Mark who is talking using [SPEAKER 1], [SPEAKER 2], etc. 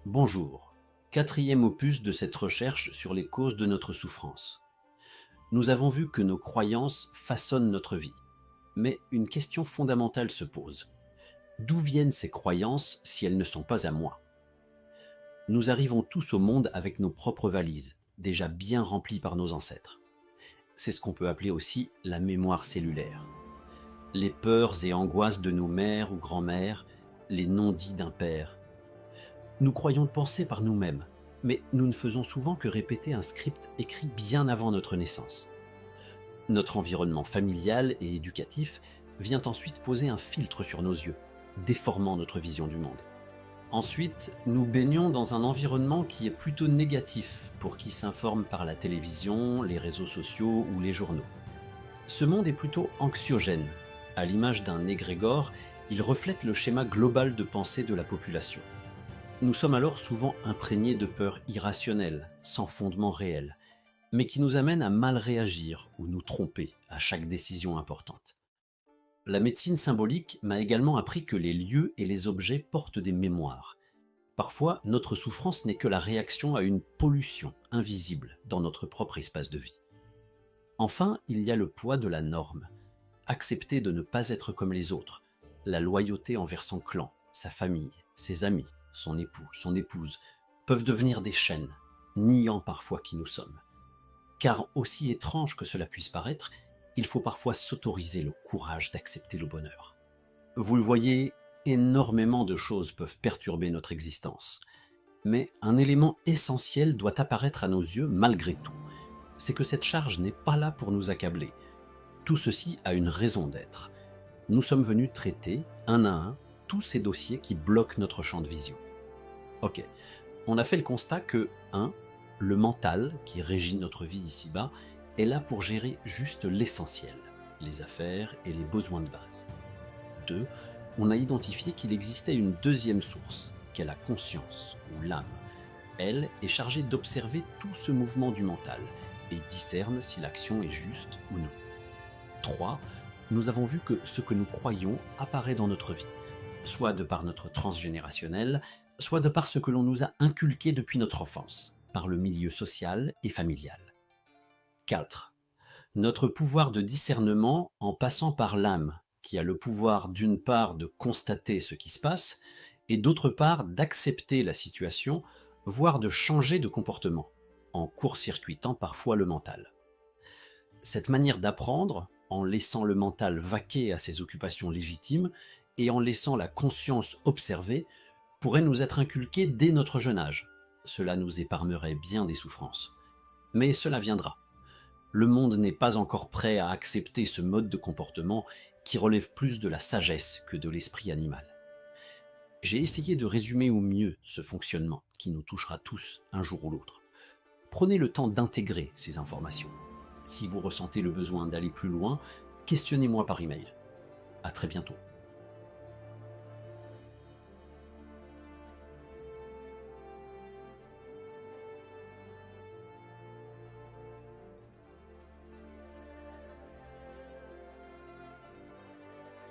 [SPEAKER 1] Bonjour, quatrième opus de cette recherche sur les causes de notre souffrance. Nous avons vu que nos croyances façonnent notre vie, mais une question fondamentale se pose. D'où viennent ces croyances si elles ne sont pas à moi? Nous arrivons tous au monde avec nos propres valises, déjà bien remplies par nos ancêtres. C'est ce qu'on peut appeler aussi la mémoire cellulaire. Les peurs et angoisses de nos mères ou grands-mères, les non-dits d'un père. Nous croyons penser par nous-mêmes, mais nous ne faisons souvent que répéter un script écrit bien avant notre naissance. Notre environnement familial et éducatif vient ensuite poser un filtre sur nos yeux, déformant notre vision du monde. Ensuite, nous baignons dans un environnement qui est plutôt négatif pour qui s'informe par la télévision, les réseaux sociaux ou les journaux. Ce monde est plutôt anxiogène. À l'image d'un égrégore, il reflète le schéma global de pensée de la population. Nous sommes alors souvent imprégnés de peurs irrationnelles, sans fondement réel, mais qui nous amènent à mal réagir ou nous tromper à chaque décision importante. La médecine symbolique m'a également appris que les lieux et les objets portent des mémoires. Parfois, notre souffrance n'est que la réaction à une pollution invisible dans notre propre espace de vie. Enfin, il y a le poids de la norme. Accepter de ne pas être comme les autres, la loyauté envers son clan, sa famille, ses amis, son époux, son épouse, peuvent devenir des chaînes, niant parfois qui nous sommes. Car aussi étrange que cela puisse paraître, il faut parfois s'autoriser le courage d'accepter le bonheur. Vous le voyez, énormément de choses peuvent perturber notre existence. Mais un élément essentiel doit apparaître à nos yeux malgré tout. C'est que cette charge n'est pas là pour nous accabler. Tout ceci a une raison d'être. Nous sommes venus traiter, un à un, tous ces dossiers qui bloquent notre champ de vision. Ok, on a fait le constat que 1. Le mental, qui régit notre vie ici-bas, est là pour gérer juste l'essentiel, les affaires et les besoins de base. 2. On a identifié qu'il existait une deuxième source, qu'est la conscience, ou l'âme. Elle est chargée d'observer tout ce mouvement du mental et discerne si l'action est juste ou non. 3. Nous avons vu que ce que nous croyons apparaît dans notre vie, soit de par notre transgénérationnel, soit de par ce que l'on nous a inculqué depuis notre enfance, par le milieu social et familial. 4. Notre pouvoir de discernement en passant par l'âme, qui a le pouvoir d'une part de constater ce qui se passe, et d'autre part d'accepter la situation, voire de changer de comportement, en court-circuitant parfois le mental. Cette manière d'apprendre, en laissant le mental vaquer à ses occupations légitimes et en laissant la conscience observer, pourrait nous être inculquée dès notre jeune âge. Cela nous épargnerait bien des souffrances. Mais cela viendra. Le monde n'est pas encore prêt à accepter ce mode de comportement qui relève plus de la sagesse que de l'esprit animal. J'ai essayé de résumer au mieux ce fonctionnement qui nous touchera tous un jour ou l'autre. Prenez le temps d'intégrer ces informations. Si vous ressentez le besoin d'aller plus loin, questionnez-moi par email. À très bientôt.